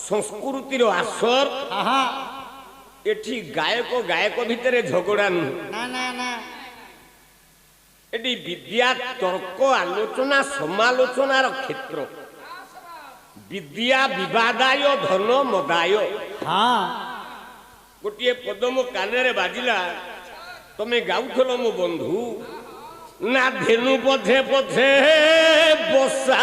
संस्कृतिर आसर एठी गायक गायक भितर झगड़ा नुह एटी विद्या तर्क आलोचना समालोचनार क्षेत्र विद्या विवादाय धन मदाय गोटे पद मो कान बाजिला तमे गाउथलो मो बंधु ना धेनु पथे पथे बसा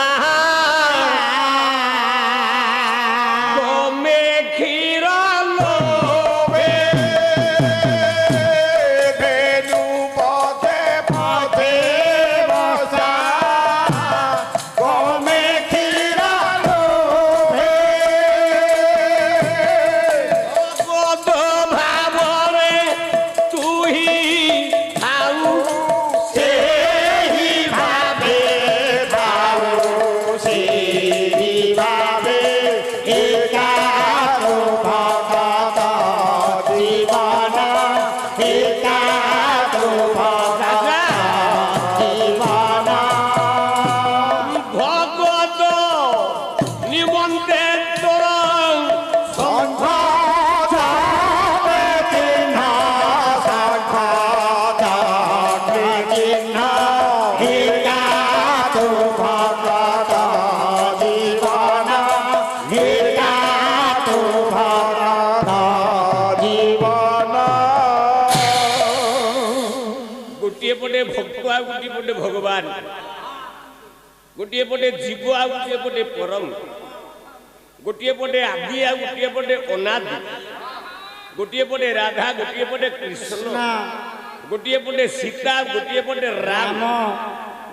भगवान गोटे पटे जीव आ गोटे पटे परम गोटे पटे आदि आ गोटे पटे अनादि गोटे पटे राधा गोटे पटे कृष्ण गोटे पटे सीता गोटे पटे राम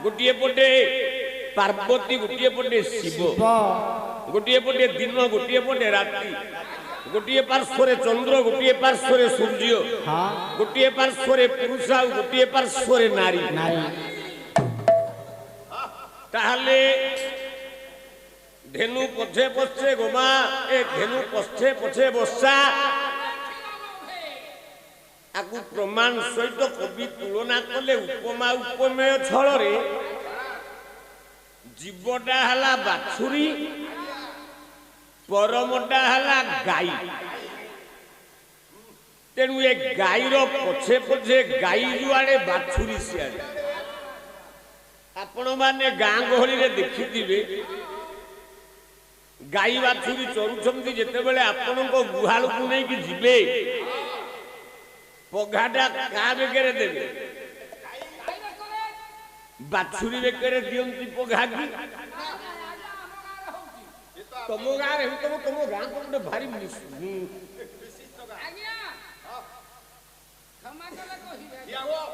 गोटे पटे पार्वती गोटे पटे शिव गोटे पटे दिन गोटे पटे राति गोटे पार्श्व चंद्र गोटे पार्श्व सूर्य गोटे पार्श्व पुरुष आ गोटे पार्श्व नारी ताहले धेनु पछे पछे गोमा ए धेनु पछे पछे बसा आकु प्रमाण सहित कवि तुलना कले उपमा उपमेय छल रे जीवटा हला बाछुरी परमटा हला गाई तेणु ए गाईर पछे पछे गाई जुआड़े बाछुरी सियाड़े आपण माने गाँ गहली रे देखिथिबे गाई बाछुरी चरुछंती जेते बेले आपण को गुहाल को नै कि जिबे पघाटा का बेकरे देबे बाछुरी बेकरे दियंती पघागी तमो गाँ रे तमो गाँ को गोटे भारी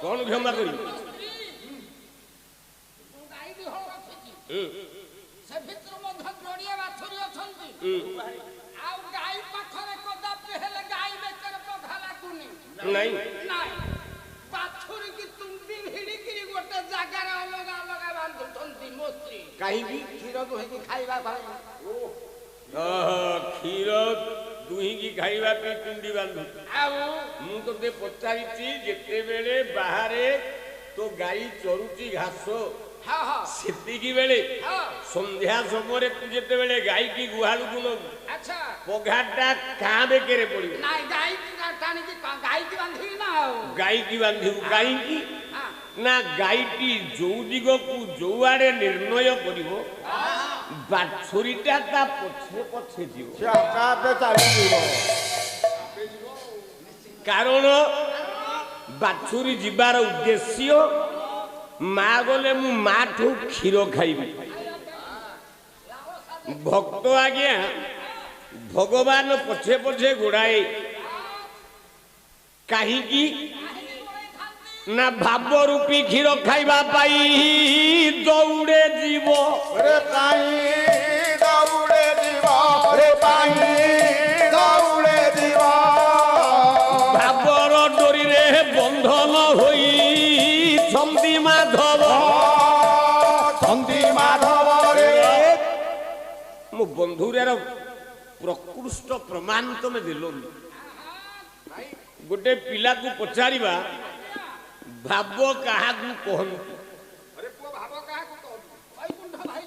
कौन क्षमा करी से भितर मध्य जोड़िया बाछुरी अछंती आ गाई पाखरे कदापि हेले गाई बेकर पघाला कुनी नहीं नहीं बाछुरी की तुंडी भिड़ी किरी गोटे जागा रे अलग अलग बांधुथंती मोस्त्री काहे की खीर दुही की खाइबा भाई क्षीर दुही की खाइबा पे तुंडी बांधु मु तो दे पचारिची जेते बेले बाहरे तो गाई चरुची घास सेतिकी बेले संध्या समय तू जेते बेले गाई की गुहाल को न अच्छा पघाटा का बेकेरे पड़ी नहीं गाई की टाणी की गाई की बांधी ना गाई की बांधी गाई की ना गाईटी जो दिग को जो आड़े निर्णय करिवो बाछुरीटा ता पछे पछे जीव से आकापे चाली जीव कारण बाछुरी जीवार उद्देश्य माँ गले मु माँ ठू क्षीर खाइबी भक्त आज्ञा भगवान पछे पछे गोड़ाए कहीं ना भाव रूपी क्षीर खाइबा पाई दौड़े जीव रे पाई दौड़े जीव रे पाई दौड़े जीव भावर डोरी रे बंधन होई छंदी माधव रे मो बंधुर प्रकृष्ट प्रमाण तुम दिल गोटे पिला को पचारिबा भाव क्या कहतु अरे पुआ भाव काहा को कहतु वैकुंठ भाई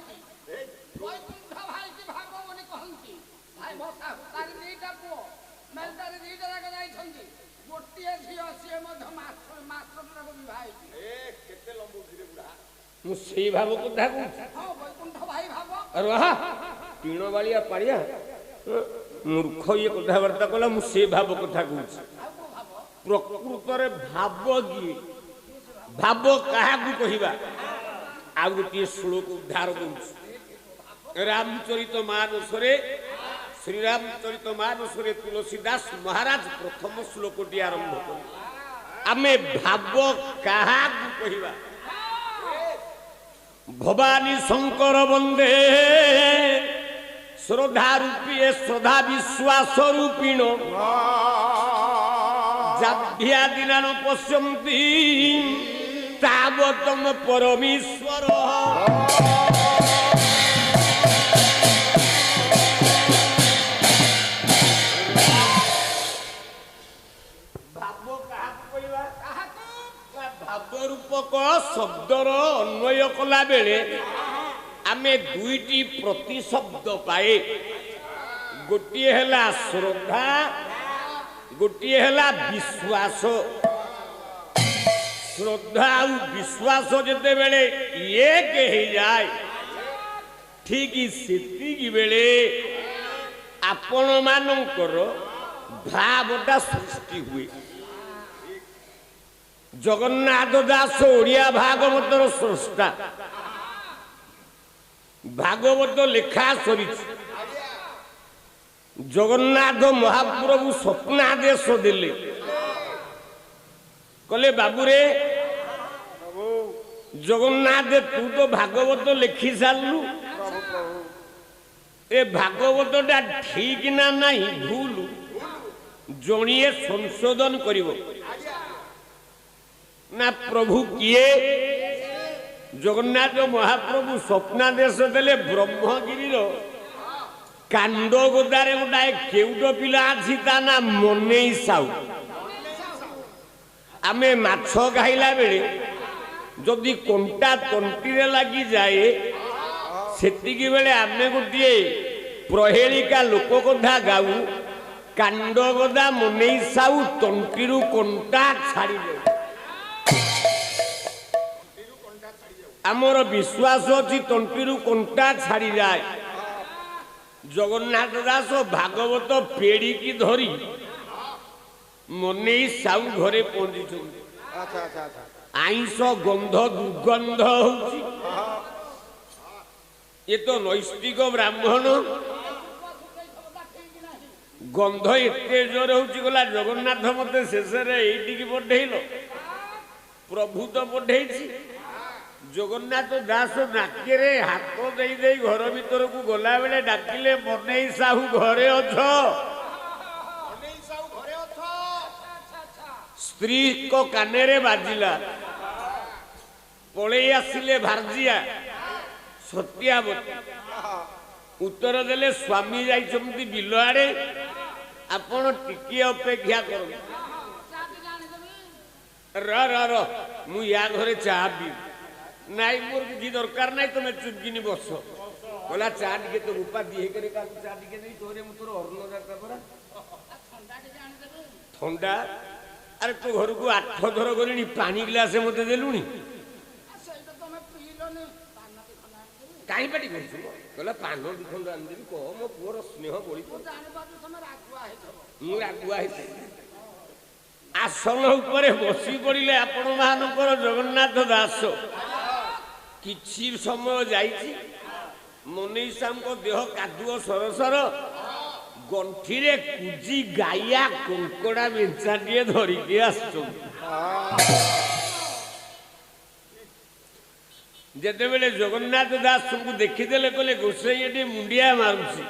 की भाव बोली कहंती ଭାଇ ଭତ୍ତା ତାର ଦିଟା ପୁଅ ମେଲଟାରେ ଦିଟା ଯାକ ଯାଇଛନ୍ତି ଗୋଟିଏ ଝିଅ ସିଏ ମଧ୍ୟ ମାଷ୍ଟରଟାକୁ ବିବାହ ହେଇଛି ମୁଁ ସେଇ ଭାବ କଥା କହୁଛି। ହଁ ବୈକୁଣ୍ଠ ଭାଇ ଭାବ ଆରେ ବାହା ଟିଣ ବାଳିଆ ପାଳିଆ ମୂର୍ଖ ଇଏ କଥାବାର୍ତ୍ତା କଲା। ମୁଁ ସେ ଭାବ କଥା କହୁଛି। ପ୍ରକୃତରେ ଭାବ କିଏ? ଭାବ କାହାକୁ କହିବା? ଆଉ ଗୋଟିଏ ଶ୍ଲୋକ ଉଦ୍ଧାର କରୁଛି ରାମଚରିତ ମାନସରେ। ଶ୍ରୀରାମଚରିତ ମାନସରେ ତୁଳସୀଦାସ ମହାରାଜ ପ୍ରଥମ ଶ୍ଲୋକଟି ଆରମ୍ଭ କଲେ। ଆମେ ଭାବ କାହାକୁ କହିବା? ଭବାନୀ ଶଙ୍କର ବନ୍ଦେ ଶ୍ରଦ୍ଧା ରୂପୀ ଶ୍ରଦ୍ଧା ବିଶ୍ୱାସ ରୂପିଣ ଜାଭ୍ୟା ଦିନାନ ପଶ୍ୟନ୍ତି ତାବତମ ପରମେଶ୍ୱର। ଭାବ କାହାକୁ କହିବା? ଭାବ ରୂପକ ଶବ୍ଦର ଅନ୍ୱୟ କଲା ବେଳେ ଆମେ ଦୁଇଟି ପ୍ରତିଶବ୍ଦ ପାଏ। ଗୋଟିଏ ହେଲା ଶ୍ରଦ୍ଧା, ଗୋଟିଏ ହେଲା ବିଶ୍ୱାସ। ଶ୍ରଦ୍ଧା ଆଉ ବିଶ୍ୱାସ ଯେତେବେଳେ ଏକ ହେଇଯାଏ ଠିକ୍ ସେତିକି ବେଳେ ଆପଣ ମାନଙ୍କର ଭାବଟା ସୃଷ୍ଟି ହୁଏ। ଜଗନ୍ନାଥ ଦାସ ଓଡ଼ିଆ ଭାଗବତର ସ୍ରଷ୍ଟା। ଭାଗବତ ଲେଖା ସରିଛି। ଜଗନ୍ନାଥ ମହାପ୍ରଭୁ ସ୍ୱପ୍ନାଦେଶ ଦେଲେ, କହିଲେ ବାବୁରେ ଜଗନ୍ନାଥ ତୁ ତ ଭାଗବତ ଲେଖି ସାରିଲୁ, ଏ ଭାଗବତଟା ଠିକ ନା ନାହିଁ ଭୁଲ ଜଣିଏ ସଂଶୋଧନ କରିବ। ନା ପ୍ରଭୁ କିଏ? ଜଗନ୍ନାଥ ମହାପ୍ରଭୁ ସ୍ୱପ୍ନାଦେଶ ଦେଲେ ବ୍ରହ୍ମଗିରିର କାଣ୍ଡଗୋଦାରେ ଗୋଟାଏ କେଉଟ ପିଲା ଅଛି, ତା ନା ମନେଇ ସାହୁ। ଆମେ ମାଛ ଖାଇଲା ବେଳେ ଯଦି କଣ୍ଟା ତଣ୍ଟିରେ ଲାଗିଯାଏ ସେତିକି ବେଳେ ଆମେ ଗୋଟିଏ ପ୍ରହେଳିକା ଲୋକ କଥା ଗାଉ, କାଣ୍ଡଗୋଦା ମନେଇ ସାହୁ ତଣ୍ଟିରୁ କଣ୍ଟା ଛାଡ଼ିଯାଉ। ଆମର ବିଶ୍ୱାସ ଅଛି ତଣ୍ଟିରୁ କଣ୍ଟା ଛାଡ଼ିଯାଏ। ଜଗନ୍ନାଥ ଦାସ ଭାଗବତ ପେଡ଼ିକି ଧରି ମନେଇ ସାହୁ ଘରେ ପହଞ୍ଚିଛନ୍ତି। ଆଇଁଷ ଗନ୍ଧ ଦୁର୍ଗନ୍ଧ ହଉଛି। ଏ ତ ନୈଷ୍ଠିକ ବ୍ରାହ୍ମଣ, ଗନ୍ଧ ଏତେ ଜୋର ହଉଛି। ଗଲା ଜଗନ୍ନାଥ ମତେ ଶେଷରେ ଏଇଠିକି ପଠେଇଲ, ପ୍ରଭୁ ତ ପଠେଇଛି। ଜଗନ୍ନାଥ ଦାସ ନାକରେ ହାତ ଦେଇ ଦେଇ ଘର ଭିତରକୁ ଗଲାବେଳେ ଡାକିଲେ, ମନେଇ ସାହୁ ଘରେ ଅଛ? ସ୍ତ୍ରୀଙ୍କ କାନରେ ବାଜିଲା। ପଳେଇ ଆସିଲେ ଭାର୍ଯ୍ୟା ସତ୍ୟାବତୀ। ଉତ୍ତର ଦେଲେ, ସ୍ୱାମୀ ଯାଇଛନ୍ତି ବିଲ ଆଡେ, ଆପଣ ଟିକିଏ ଅପେକ୍ଷା କରନ୍ତୁ। ର ମୁଁ ୟା ଘରେ ଚାହା ପିଇବି। ନାଇଁ ମୋର କିଛି ଦରକାର ନାହିଁ, ତମେ ଚୁପକିନି ବସ। କହିଲା ଚା ଟିକେ ତ ରୂପା ଦିଏ କରି କାହାକୁ ଚା ଟିକେ ଦେଇ ତୋରେ ମୁଁ ତୋର ଅର୍ଣ୍ଣ ଦରକାର ପରା ଥଣ୍ଡା। ଆରେ ତୋ ଘରକୁ 8 ଥର ଗଲିଣି, ପାଣି ଗ୍ଲାସେ ମତେ ଦେଲୁଣି, କାହିଁ ପାଟି କରୁଛୁ? କହିଲା ପାନ 2 ଖଣ୍ଡ ଆଣିଦେବି, କହ ମୋ ପୁଅର ସ୍ନେହ ବଳି। ମୁଁ ରାଗୁଆ ହେଇଥିଲି। ଆସନ ଉପରେ ବସି ପଡ଼ିଲେ ଆପଣ ମାନଙ୍କର ଜଗନ୍ନାଥ ଦାସ। କିଛି ସମୟ ଯାଇଛି, ମନେଇ ସାହୁଙ୍କ ଦେହ କାଦୁଅ ସରସର, ଗଣ୍ଠିରେ କୁଜି ଗାଇଆ କଙ୍କଡା ମେଞ୍ଚାଟିଏ ଧରିକି ଆସୁଛନ୍ତି। ଯେତେବେଳେ ଜଗନ୍ନାଥ ଦାସଙ୍କୁ ଦେଖିଦେଲେ କହିଲେ, ଗୋସାଇ ଏଠି ମୁଣ୍ଡିଆ ମାରୁଛି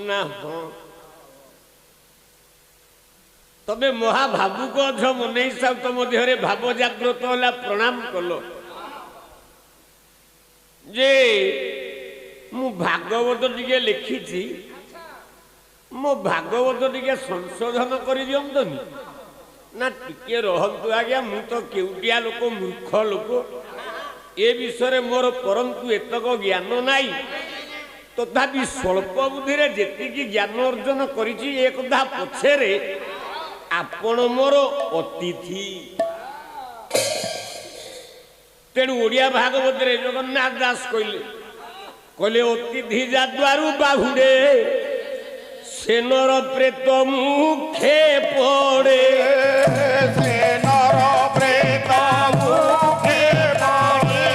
ନା? ହଁ। ତମେ ମହାଭାବୁକ ଅଛ ମନେଇ ସାହୁ, ତମ ଦେହରେ ଭାବ ଜାଗ୍ରତ ହେଲା, ପ୍ରଣାମ କଲ ଯେ ମୁଁ ଭାଗବତ ଟିକେ ଲେଖିଛି, ମୋ ଭାଗବତ ଟିକେ ସଂଶୋଧନ କରିଦିଅନ୍ତନି? ନା ଟିକେ ରହନ୍ତୁ ଆଜ୍ଞା, ମୁଁ ତ କେଉଟିଆ ଲୋକ, ମୂର୍ଖ ଲୋକ, ଏ ବିଷୟରେ ମୋର ପରନ୍ତୁ ଏତକ ଜ୍ଞାନ ନାହିଁ। ତଥାପି ସ୍ୱଳ୍ପ ବୁଦ୍ଧିରେ ଯେତିକି ଜ୍ଞାନ ଅର୍ଜନ କରିଛି ଏ କଥା ପଛରେ ଆପଣ ମୋର ଅତିଥି। ତେଣୁ ଓଡ଼ିଆ ଭାଗବତରେ ଜଗନ୍ନାଥ ଦାସ କହିଲେ ଅତିଥି ଯାଦ୍ୱାରୁ ବାହୁଡ଼େ ସେନର ପ୍ରେତ ମୁଖେ ପଡ଼େ। ସେନର ପ୍ରେତ ମୁଖେ ପଡ଼େ,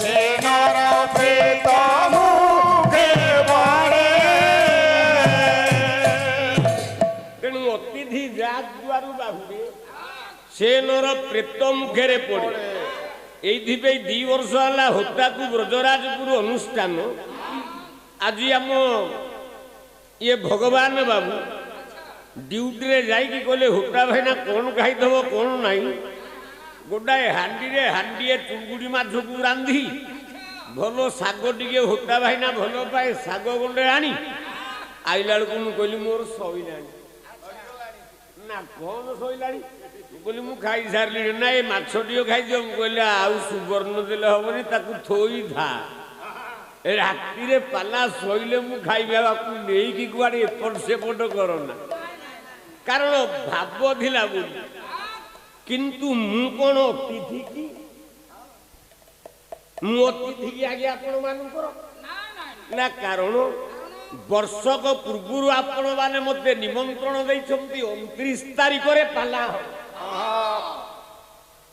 ସେନର ପ୍ରେତ ମୁଖେ ପଡ଼େ। ତେଣୁ ଅତିଥି ଯାଦ୍ୱାରୁ ବାହୁଡ଼େ ସେନର ପ୍ରେତ ମୁଖରେ ପଡ଼େ। এইଥିପାଇଁ 2 ବର୍ଷ ହେଲା ହୋତାକୁ ବ୍ରଜରାଜପୁର ଅନୁଷ୍ଠାନ। ଆଜି ଆମ ଇଏ ଭଗବାନ ବାବୁ ଡ୍ୟୁଟିରେ ଯାଇକି କହିଲେ ହୋତା ଭାଇନା କ'ଣ ଖାଇଦେବ କ'ଣ ନାହିଁ। ଗୋଟାଏ ହାଣ୍ଡିରେ ହାଣ୍ଡିଏ ଚୁଙ୍ଗୁଡ଼ି ମାଛକୁ ରାନ୍ଧି ଭଲ ଶାଗ ଟିକେ ହୋତା ଭାଇନା ଭଲ ପାଏ ଶାଗ ଗଣ୍ଡେ ଆଣି ଆଇଲା ବେଳକୁ ମୁଁ କହିଲି ମୋର ସଇଲାଣି। ନା କ'ଣ ସଇଲାଣି? ମୁଁ କହିଲି ମୁଁ ଖାଇସାରିଲିଣି। ନା ଏ ମାଛ ଟିକେ ଖାଇଦିଅ। ମୁଁ କହିଲି ଆଉ ସୁବର୍ଣ୍ଣ ଦେଲେ ହବନି, ତାକୁ ଥୋଇଥା, ରାତିରେ ପାଲା ଶୋଇଲେ ମୁଁ ଖାଇବାକୁ ନେଇକି କୁଆଡ଼େ ଏପଟ ସେପଟ କରନା। କାରଣ ଭାବ ଥିଲା ବୋଲି। କିନ୍ତୁ ମୁଁ କ'ଣ ଅତିଥି କି? ମୁଁ ଅତିଥି କି ଆଜ୍ଞା ଆପଣ ମାନଙ୍କର? ନା, କାରଣ ବର୍ଷକ ପୂର୍ବରୁ ଆପଣ ମାନେ ମତେ ନିମନ୍ତ୍ରଣ ଦେଇଛନ୍ତି 29 ତାରିଖରେ ପାଲା ହବ।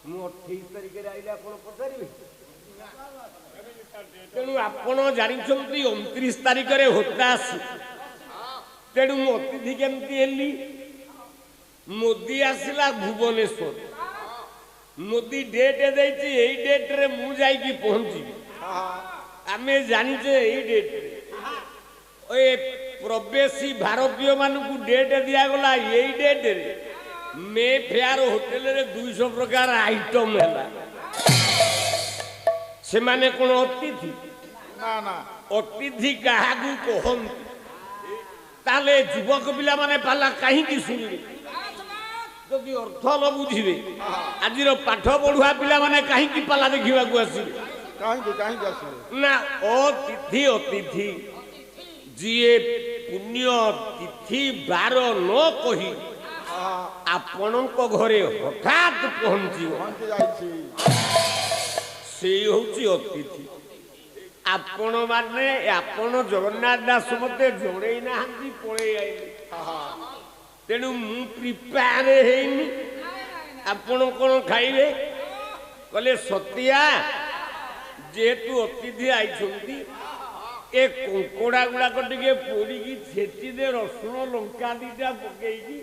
ମୁଁ 28 ତାରିଖରେ ଆଇଲେ ଆପଣ ପଚାରିବେ? ତେଣୁ ଆପଣ ଜାଣିଛନ୍ତି 29 ତାରିଖରେ ହୋତା ଆସି। ତେଣୁ ମୁଁ ଅତିଥି କେମିତି ହେଲି? ମୋଦି ଆସିଲା ଭୁବନେଶ୍ୱର, ମୋଦି ଡେଟ୍ ଦେଇଛି ଏଇ ଡେଟ୍ରେ ମୁଁ ଯାଇକି ପହଞ୍ଚିବି। ଆମେ ଜାଣିଛେ ଏଇ ଡେଟ୍ରେ ଏ ପ୍ରବେଶୀ ଭାରତୀୟ ମାନଙ୍କୁ ଡେଟ୍ ଦିଆଗଲା ଏଇ ଡେଟ୍ରେ। ମେ ଫେୟାର ହୋଟେଲରେ 200 ପ୍ରକାର ଆଇଟମ ହେଲା। ସେମାନେ କ'ଣ ଅତିଥି? ନା ନା, ଅତିଥି କାହାକୁ କହନ୍ତି? ତାହେଲେ ଯୁବକ ପିଲାମାନେ ପାଲା କାହିଁକି ଶୁଣିବେ ଯଦି ଅର୍ଥ ନ ବୁଝିବେ? ଆଜିର ପାଠ ପଢୁଆ ପିଲାମାନେ କାହିଁକି ପାଲା ଦେଖିବାକୁ ଆସିବେ? କାହିଁକି କାହିଁକି ଆସିବେ? ନା, ଅତିଥି ଯିଏ ପୁଣ୍ୟ ତିଥି ବାର ନ କହି ଆପଣଙ୍କ ଘରେ ହଠାତ୍ ପହଞ୍ଚିବ, ଯାଇଛି ସେଇ ହଉଛି ଅତିଥି। ଆପଣ ମାନେ ଆପଣ ଜଗନ୍ନାଥ ଦାସ ମତେ ଜଣେଇ ନାହାନ୍ତି, ପଳେଇ ଆଇଲେ। ତେଣୁ ମୁଁ ପ୍ରିପେୟାର ହେଇନି। ଆପଣ କ'ଣ ଖାଇବେ? କହିଲେ ସତିଆ ଯେହେତୁ ଅତିଥି ଆଇଛନ୍ତି ଏ କଙ୍କଡ଼ା ଗୁଡାକ ଟିକେ ପୋଡ଼ିକି ଛେଚି ଦେ, ରସୁଣ ଲଙ୍କା ଦିଟା ପକେଇକି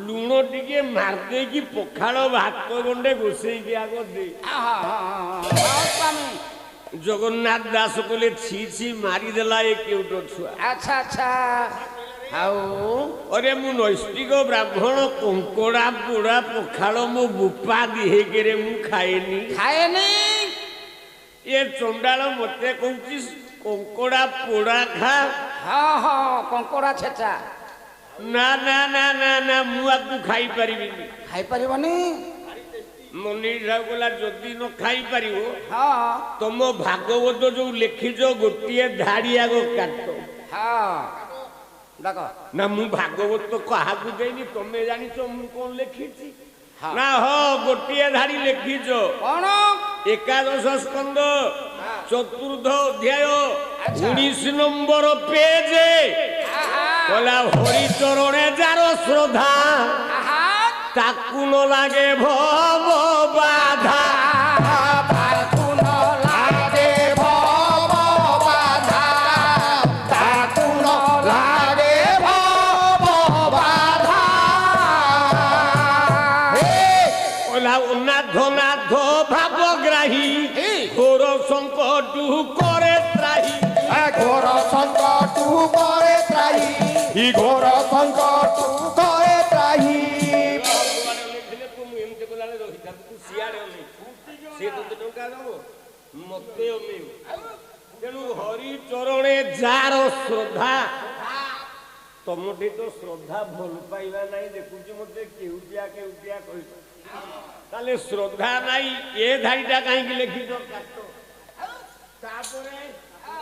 ଲୁଣ ଟିକେ ମାରିଦେଇକି ପଖାଳ ଭାତ ଗଣ୍ଡେ ଗୋସେଇକି ଆଗ ଦେ। ଜଗନ୍ନାଥ ଦାସ କହିଲେ ଛି ଛି ମାରିଦେଲା ଏ କେଉଟ ଛୁଆ। ଆଚ୍ଛା ଆଚ୍ଛା। ଆଉ ଅରେ ମୁଁ ନୈଷ୍ଠିକ ବ୍ରାହ୍ମଣ, କଙ୍କଡ଼ା ପୋଡ଼ା ପଖାଳ ମୋ ବୁପା ଦିହେକେରେ ମୁଁ ଖାଏନି। ଏ ଚଣ୍ଡାଳ ମତେ କହୁଛି କଙ୍କଡ଼ା ପୋଡ଼ା ଖା। କଙ୍କଡ଼ା ଛେଚା। ନା ନା ନା ନା ନା, ମୁଁ ଆକୁ ଖାଇପାରିବିନି। ଖାଇପାରିବନି? ମନୀଷା କହିଲା ଯଦି ନ ଖାଇପାରିବ ତମ ଭାଗବତ ଯୋଉ ଲେଖିଛ ଗୋଟିଏ ଧାଡ଼ି ଆଗ କାଟ। ନା, ମୁଁ ଭାଗବତ କାହାକୁ ଦେଇନି, ତମେ ଜାଣିଛ ମୁଁ କ'ଣ ଲେଖିଛି? ନା, ଗୋଟିଏ ଧାଡ଼ି ଲେଖିଛ। କ'ଣ? 11 ସ୍କନ୍ଧ 4th ଅଧ୍ୟାୟ 19 ନମ୍ବର ପେଜ। କହିଲା ହରିଚରଣେ ଯାର ଶ୍ରଦ୍ଧା ତାକୁ ନ ଲାଗେ ଭବ ବାଧା। ତାକୁ ନ ଲାଗେ ଭବ ବାଧା, ତାକୁ ନ ଲାଗେ ଭବ ବାଧା। କହିଲା ନାଥ ନାଥ ଭାବଗ୍ରାହୀ ଘୋର ସଙ୍କଟୁ করে ত্রাহি। ঘোর সংকট করে ত্রাহি, ঘোর সংকট করে ত্রাহি। ତେଣୁ ହରିଚରଣେ ଯାର ଶ୍ରଦ୍ଧା। ତମଠି ତ ଶ୍ରଦ୍ଧା ଭଲ ପାଇବା ନାହିଁ, ଦେଖୁଛି ମତେ କେଉଟିଆ କେଉଟିଆ କହିଛ। ତାହେଲେ ଶ୍ରଦ୍ଧା ନାହିଁ, ଏ ଧାଡ଼ିଟା କାହିଁକି ଲେଖିଛ? ତାପରେ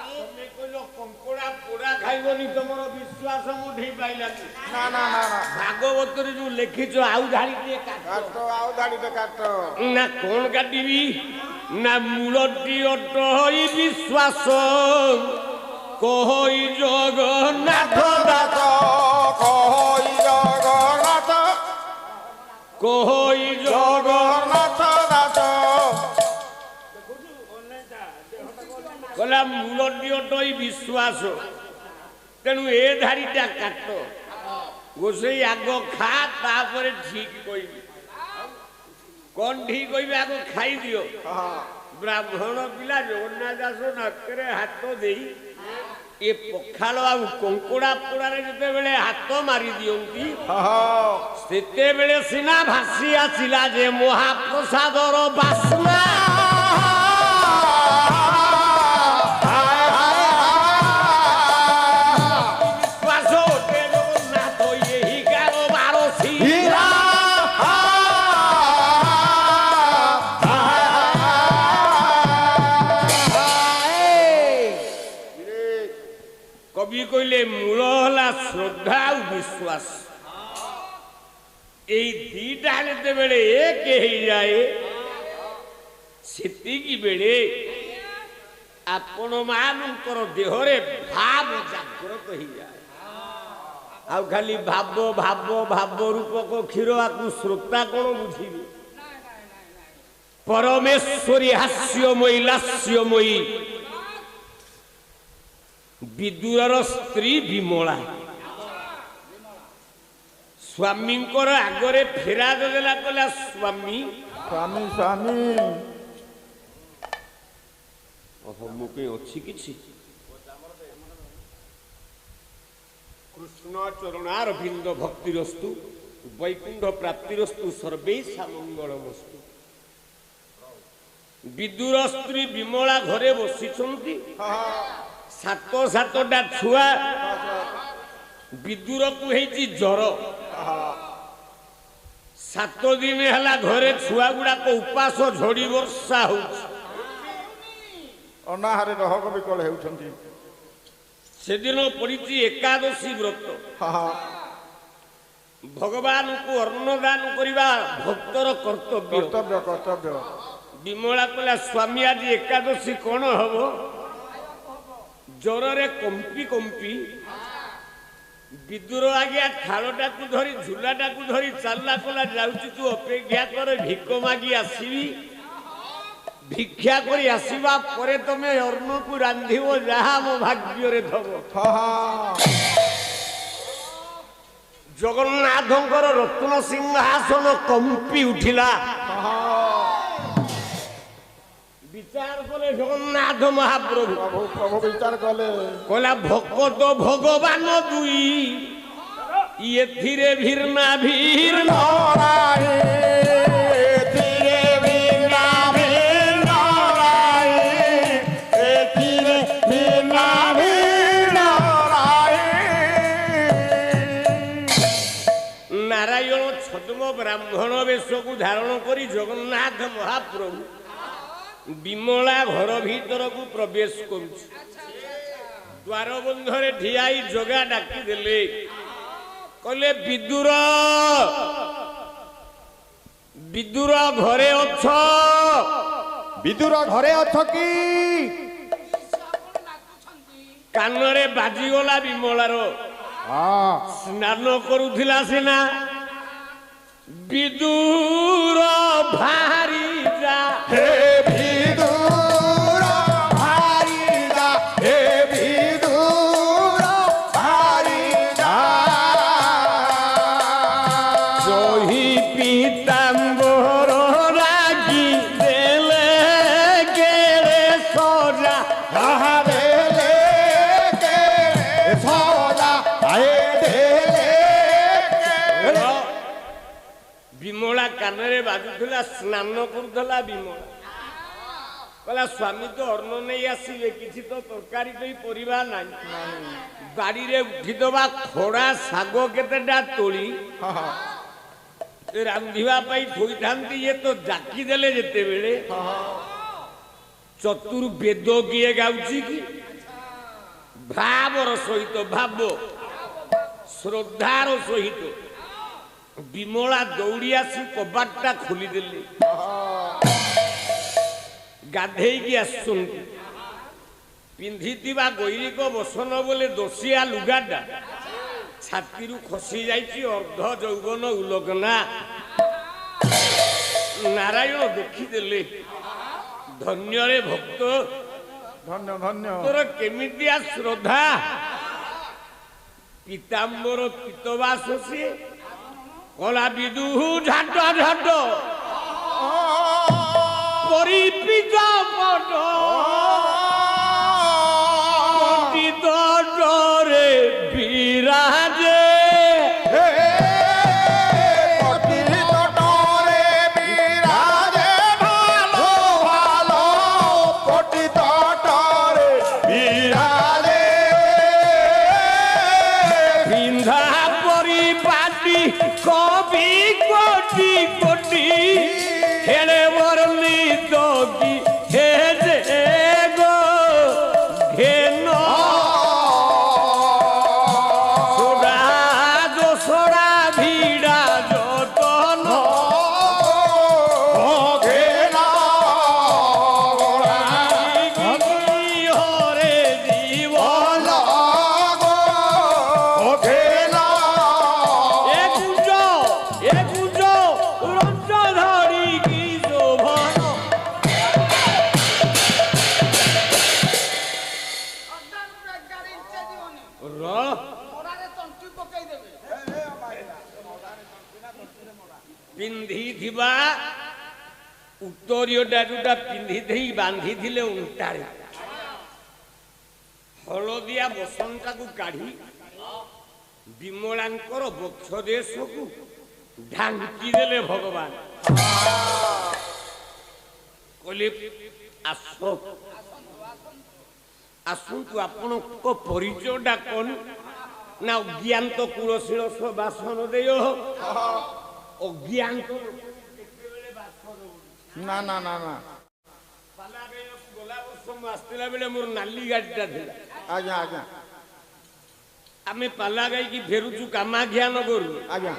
ତମେ କହିଲ କଙ୍କଡା ପୋଡା ଖାଇବନି ତମର ବିଶ୍ୱାସ ମୁଁ ଠିକ ପାଇଲାନି ନା ନା ନା ନା ଭାଗବତରେ ଯୋଉ ଲେଖିଛ ଆଉ ଧାଡି ଟିକେ କାଟ ଆଉ ଧାଡିଟେ କାଟ ନା କଣ କାଟିବି ନା ମୂଳଟି ଅଟଇ ବିଶ୍ୱାସ କହଇ ଜଗନ୍ନାଥ ଦାସ କହଇ ଜଗନ୍ନାଥ କହଇ ଜଗନ୍ନାଥ ଦାସ କହିଲା ମୂଳଟି ଅଟଇ ବିଶ୍ୱାସ ତେଣୁ ଏ ଧାଡିଟା କାଟ ଗୋସେଇ ଆଗ ଖା ତାପରେ ଠିକ କହିବି କଣ ଠିକ କହିବି ଆଗ ଖାଇଦିଅ ବ୍ରାହ୍ମଣ ପିଲା ଜଗନ୍ନାଥ ଦାସ ନାକରେ ହାତ ଦେଇ ଏ ପଖାଳ ଆଉ କଙ୍କଡା ପୋଡାରେ ଯେତେବେଳେ ହାତ ମାରି ଦିଅନ୍ତି ସେତେବେଳେ ସିନା ଭାସି ଆସିଲା ଯେ ମହାପ୍ରସାଦର ବାସ୍ନା ବିଶ୍ୱାସ ଅଟେ ଜଗନ୍ନାଥ ଏହି କାରବାର ଶିରା କବି କହିଲେ ମୂଳ ହେଲା ଶ୍ରଦ୍ଧା ଆଉ ବିଶ୍ୱାସ ଏଇ ଦିଟା ଯେତେବେଳେ ଏକ ହେଇଯାଏ ସେତିକି ବେଳେ ଆପଣ ମାନଙ୍କର ଦେହରେ ଭାବ ଜାଗ୍ରତ ହେଇଯାଏ ଆଉ ଖାଲି ଭାବ ଭାବ ଭାବ ରୂପକ କ୍ଷୀର ଆକୁ ଶ୍ରୋତା କଣ ବୁଝିବେ ପରମେଶ୍ୱରୀ ହାସ୍ୟମୟୀ ଲାସ୍ୟମୟୀ ବିଦୁରର ସ୍ତ୍ରୀ ବିମଳା ସ୍ୱାମୀଙ୍କର ଆଗରେ ଫେରାଦ ଦେଲା କହିଲା ସ୍ୱାମୀ ସ୍ୱାମୀ ସ୍ୱାମୀ ମୁଁ କେହି ଅଛି କିଛି କୃଷ୍ଣ ଚରଣାର ବିନ୍ଦ ଭକ୍ତିରସ୍ତୁ ବୈକୁଣ୍ଠ ପ୍ରାପ୍ତିରସ୍ତୁ ସର୍ବେଶା ମଙ୍ଗଳମସ୍ତୁ ବିଦୁର ସ୍ତ୍ରୀ ବିମଳା ଘରେ ବସିଛନ୍ତି ସାତଟା ଛୁଆ ବିଦୁରକୁ ହେଇଛି ଜ୍ୱର 7 ଦିନ ହେଲା ଘରେ ଛୁଆ ଗୁଡାକ ଉପାସ ଝଡି ବର୍ଷା ହଉଛି ଅନାହାରେ ରହକ ବିକଳ ହେଉଛନ୍ତି ସେଦିନ ପଡିଛି ଏକାଦଶୀ ବ୍ରତ ଭଗବାନଙ୍କୁ ଅନ୍ନଦାନ କରିବା ଭକ୍ତର କର୍ତ୍ତବ୍ୟ ବିମଳା କହିଲା ସ୍ୱାମୀ ଆଜି ଏକାଦଶୀ କଣ ହବ ଜ୍ୱରରେ କମ୍ପି କମ୍ପି ବିଦୁର ଆଜ୍ଞା ଥାଳଟାକୁ ଧରି ଝୁଲାଟାକୁ ଧରି ଚାଲିଲା କଲା ଯାଉଛି ତୁ ଅପେକ୍ଷା କର ଭିକ ମାଗି ଆସିବି ଭିକ୍ଷା କରି ଆସିବା ପରେ ତମେ ଅନ୍ନକୁ ରାନ୍ଧିବ ଯାହା ମୋ ଭାଗ୍ୟରେ ଥବ ଜଗନ୍ନାଥଙ୍କର ରତ୍ନ ସିଂହାସନ କମ୍ପି ଉଠିଲା ବିଚାର କଲେ ଜଗନ୍ନାଥ ମହାପ୍ରଭୁ ପ୍ରଭୁ ବିଚାର କଲେ କହିଲା ଭକତ ଭଗବାନ ଦୁଇ ଏଥିରେ ଭିର୍ନା ଭିର୍ ନାରାୟଣ ଛଦ୍ମ ବ୍ରାହ୍ମଣ ବେଶକୁ ଧାରଣ କରି ଜଗନ୍ନାଥ ମହାପ୍ରଭୁ ବିମଳା ଘର ଭିତରକୁ ପ୍ରବେଶ କରୁଛି ଦ୍ୱାର ବନ୍ଧରେ ଠିଆଇ ଜଗା ଡାକିଦେଲେ କହିଲେ ବିଦୁର ଘରେ ଅଛ ବିଦୁର ଘରେ ଅଛ କି କାନରେ ବାଜିଗଲା ବିମଳାର ସ୍ନାନ କରୁଥିଲା ସିନା ବିଦୁର ଭାରି ଯା ହେ ବିଦୁର ଭାରି ଯା ହେ ବିଦୁର ଭାରି ଯା ଜହି ପୀତାମ୍ବର ରାଗି ଦେଲେ କେଳେ ସଜା ଦେଲେ କେଳେ ସଜା ଦେଲେ ବିମଳା କାନରେ ବାଜୁଥିଲା ସ୍ନାନ କରୁଥିଲା ବିମଳା କହିଲା ସ୍ୱାମୀ ତ ଅନ୍ନ ନେଇ ଆସିବେ କିଛି ତ ତରକାରୀ ପାଇଁ ପରିବା ନାହିଁ ବାଡିରେ ଉଠିଦବା ଖଡା ଶାଗ କେତେଟା ତୋଳି ରାନ୍ଧିବା ପାଇଁ ଥୋଇଥାନ୍ତି ଇଏ ତ ଜାକି ଦେଲେ ଯେତେବେଳେ ଚତୁର୍ବେଦ କିଏ ଗାଉଛି କି ଭାବର ସହିତ ଭାବ ଶ୍ରଦ୍ଧାର ସହିତ ବିମଳା ଦୌଡ଼ି ଆସି କବାଟଟା ଖୋଲିଦେଲେ। ଗାଧେଇକି ଆସୁଛନ୍ତି ପିନ୍ଧିଥିବା ଗୈରିକ ବସନ ବୋଲେ ଦୋଷିଆ ଲୁଗାଟା ଛାତିରୁ ଖସି ଯାଇଛି ଅର୍ଦ୍ଧ ଯୌବନ ଉଲଗ୍ନା। ନାରାୟଣ ଦେଖିଦେଲେ ଧନ୍ୟରେ ଭକ୍ତ ଧନ୍ୟ ଧନ୍ୟ ତୋର କେମିତିଆ ଶ୍ରଦ୍ଧା ପୀତାମ୍ବର ପୀତବାସ ସିଏ କଲା ବିଦୁହୁ ଝାଟ ଝାଟ ପରିପିତ ପଟ ଡରେ ବିରାଜେ কবি কোটি কোটি হেলে বরলি দগি হে যে গো ঘেন সোডা দোসরা ভিড়া যতন হরে জীবন ପିନ୍ଧିଥିବା ଉତ୍ତରୀୟ ଡାରୁଟା ପିନ୍ଧିଦେଇ ବାନ୍ଧିଥିଲେ ଉଣ୍ଟାରେ ହଳଦିଆ ବସନଟାକୁ କାଢି ବିମଳାଙ୍କର ବକ୍ଷ ଦେଶକୁ ଢାଙ୍କି ଦେଲେ ଭଗବାନ। କହିଲେ ଆସନ୍ତୁ ଆପଣଙ୍କ ପରିଚୟଟା କଣ? ନା ଅଜ୍ଞାନ୍ତ କୁଳଶୀଳ ବାସନ ଦେୟ ଅଜ୍ଞାନ୍ତ ନା ନା ନା ନା ଗଲା ବର୍ଷ ମୁଁ ଆସିଥିଲା ବେଳେ ମୋର ନାଲି ଗାଡିଟା ଥିଲା। ଆଜ୍ଞା ଆଜ୍ଞା ଆମେ ପାଲା ଗାଇକି ଫେରୁଛୁ କାମାକ୍ଷା ନଗରରୁ। ଆଜ୍ଞା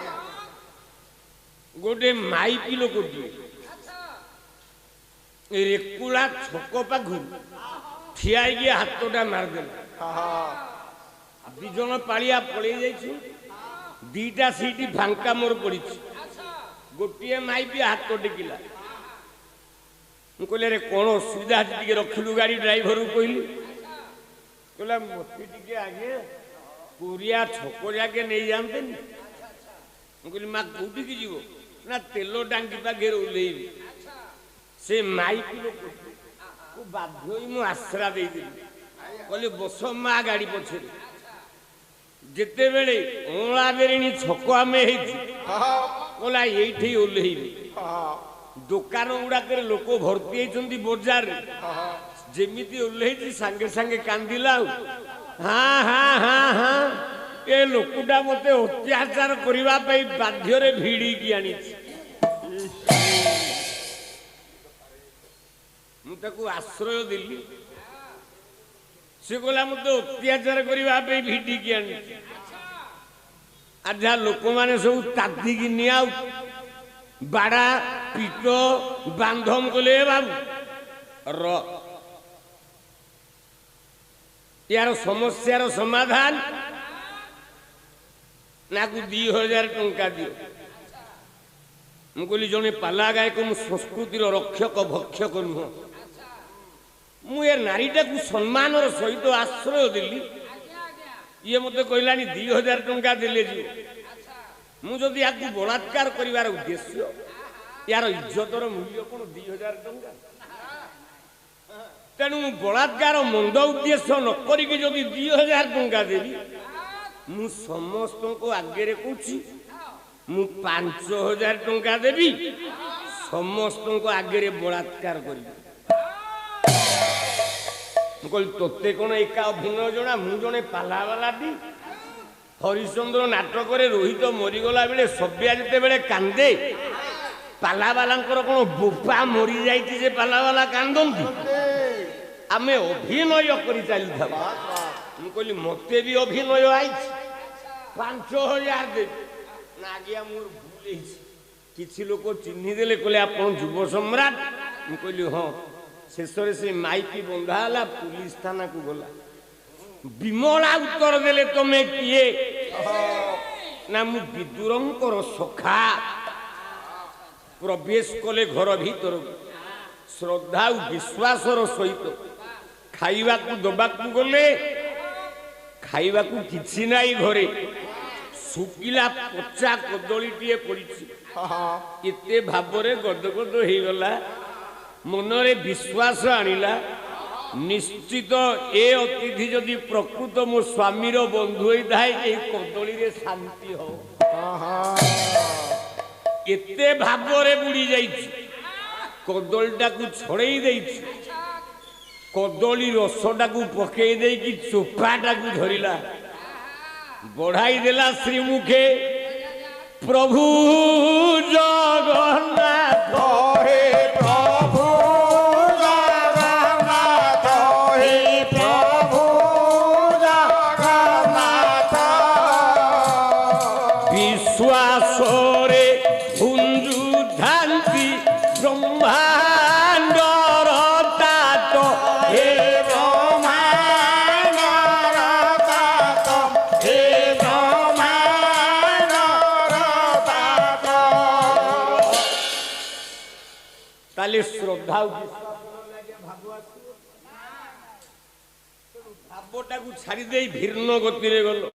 ଗୋଟେ ମାଇପି ଲୋକଟିଏ ରେକୁଳା ଛକ ପାଖରୁ ଠିଆ ହେଇକି ହାତଟା ମାରିଦେଲା। ଦି ଜଣ ପାଳିଆ ପଳେଇ ଯାଇଛି, ଦିଟା ସିଟ ଫାଙ୍କା ମୋର ପଡିଛି। ଗୋଟିଏ ମାଇପି ହାତ ଟେକିଲା। ମୁଁ କହିଲି ରେ କଣ ଅସୁବିଧା ଅଛି ଟିକେ ରଖିଲୁ ଗାଡି? ଡ୍ରାଇଭରକୁ କହିଲି। କହିଲା ମତେ ଟିକେ ଆଗେ ପୁରିଆ ଛକ ଯାକେ ନେଇଯାଆନ୍ତେନି। ମୁଁ କହିଲି ମା କୋଉଠିକି ଯିବ? ନା ତେଲ ଟାଙ୍କି ପାଖରେ ଓହ୍ଲେଇବି। ସେ ମାଇପି ଲୋକକୁ ବାଧ୍ୟ ହୋଇ ମୁଁ ଆଶ୍ରା ଦେଇଦେଲି। କହିଲି ବସ ମା ଗାଡି ପଛରେ। ଯେତେବେଳେ ଅଁଳା ବେରିଣୀ ଛକ ଆମେ ହେଇଛୁ କହିଲା ଏଇଠି ଓହ୍ଲେଇବି। ଦୋକାନ ଗୁଡାକରେ ଲୋକ ଭର୍ତ୍ତି ହେଇଛନ୍ତି ବଜାରରେ। ଯେମିତି ଓହ୍ଲେଇଛି ସାଙ୍ଗେ ସାଙ୍ଗେ କାନ୍ଦିଲା। ଆଉ ହଁ ହଁ ହଁ ହଁ ଏ ଲୋକଟା ମତେ ଅତ୍ୟାଚାର କରିବା ପାଇଁ ବାଧ୍ୟରେ ଭିଡିକି ଆଣିଛି। ମୁଁ ତାକୁ ଆଶ୍ରୟ ଦେଲି। ସେ କହିଲା ମତେ ଅତ୍ୟାଚାର କରିବା ପାଇଁ ଭିଡିକି ଆଣିଛି। আর যা লোক মানে সব তাদিকি নিয়া বাড়া পিট বান্ধম কলে বাবু র ইয়ার সমস্যার সমাধান নাকু 2000 টঙ্কা দিও। মু কইলি জনে পালা গায়ক মু সংস্কৃতির রক্ষক ভক্ষক নুহ। মু এ নারীটাকে সম্মানর সহিত আশ্রয় দেলি। ইয়ে মতো কহিলানি 2000 টঙ্কা দেলে ଯିବ। ମୁଁ ଯଦି ଆକୁ ବଳାତ୍କାର କରିବାର ଉଦ୍ଦେଶ୍ୟ, ইয়ার ইজ্জতর মূল্য কোন 2000 টঙ্কা? তেণু ମୁଁ ବଳାତ୍କାର ମନ୍ଦ ଉଦ୍ଦେଶ୍ୟ ନ କରିକି ଯଦି 2000 ଟଙ୍କା ଦେବି, ମୁଁ ସମସ୍ତଙ୍କ ଆଗରେ କହୁଛି ମୁଁ 5000 ଟଙ୍କା ଦେବି, ସମସ୍ତଙ୍କ ଆଗରେ ବଳାତ୍କାର କରିବି। ମୁଁ କହିଲି ତୋତେ କ'ଣ ଏକା ଅଭିନୟ ଜଣା? ମୁଁ ଜଣେ ପାଲାବାଲାଟି। ହରିଶ୍ଚନ୍ଦ୍ର ନାଟକରେ ରୋହିତ ମରିଗଲା ବେଳେ ସବ୍ୟା ଯେତେବେଳେ କାନ୍ଦେ, ପାଲାବାଲାଙ୍କର କ'ଣ ବୋପା ମରିଯାଇଛି ଯେ ପାଲାବାଲା କାନ୍ଦନ୍ତି? ଆମେ ଅଭିନୟ କରି ଚାଲିଥାଉ। ମୁଁ କହିଲି ମତେ ବି ଅଭିନୟ ଆଇଛି 5,000 ଦେବି ନା ଆଜ୍ଞା ମୋର ଭୁଲ ହେଇଛି କିଛି ଲୋକ ଚିହ୍ନି ଦେଲେ କହିଲେ ଆପଣ ଯୁବ ସମ୍ରାଟ ମୁଁ କହିଲି ହଁ ଶେଷରେ ସେ ମାଇକି ବନ୍ଧା ହେଲା ପୁଲିସ ଥାନାକୁ ଗଲା ବିମଳା ଉତ୍ତର ଦେଲେ ତମେ କିଏ ନା ମୁଁ ବିଦୁରଙ୍କର ସଖା ପ୍ରବେଶ କଲେ ଘର ଭିତରକୁ ଶ୍ରଦ୍ଧା ଓ ବିଶ୍ୱାସର ସହିତ ଖାଇବାକୁ ଦବାକୁ ଗଲେ ଖାଇବାକୁ କିଛି ନାହିଁ ଘରେ ଶୁଖିଲା ପଚା କଦଳୀଟିଏ ପଡ଼ିଛି ଏତେ ଭାବରେ ଗଦଗଦ ହେଇଗଲା ମନରେ ବିଶ୍ୱାସ ଆଣିଲା ନିଶ୍ଚିତ ଏ ଅତିଥି ଯଦି ପ୍ରକୃତ ମୋ ସ୍ୱାମୀର ବନ୍ଧୁ ହୋଇଥାଏ ଏହି କଦଳୀରେ ଶାନ୍ତି ହବ ଏତେ ଭାବରେ ବୁଡ଼ି ଯାଇଛି କଦଳୀଟାକୁ ଛଡ଼େଇ ଦେଇଛି କଦଳୀ ରସଟାକୁ ପକେଇ ଦେଇକି ଚୋପାଟାକୁ ଧରିଲା ବଢ଼ାଇ ଦେଲା ଶ୍ରୀମୁଖେ ପ୍ରଭୁ ଜଗନ୍ନାଥ हे प्रभु जगन्नाथ हे प्रभु जगन्नाथ ବିଶ୍ୱାସରେ ହୁଞ୍ଜୁଥାନ୍ତି ବ୍ରହ୍ମାଣ୍ଡର ତାତ हे ब्रह्माण्डर तात हे ब्रह्माण्डर तात ତାହେଲେ ଶ୍ରଦ୍ଧା ଭାବଟାକୁ ଛାଡ଼ି ଦେଇ ଭିନ୍ନ ଗତିରେ ଗଲ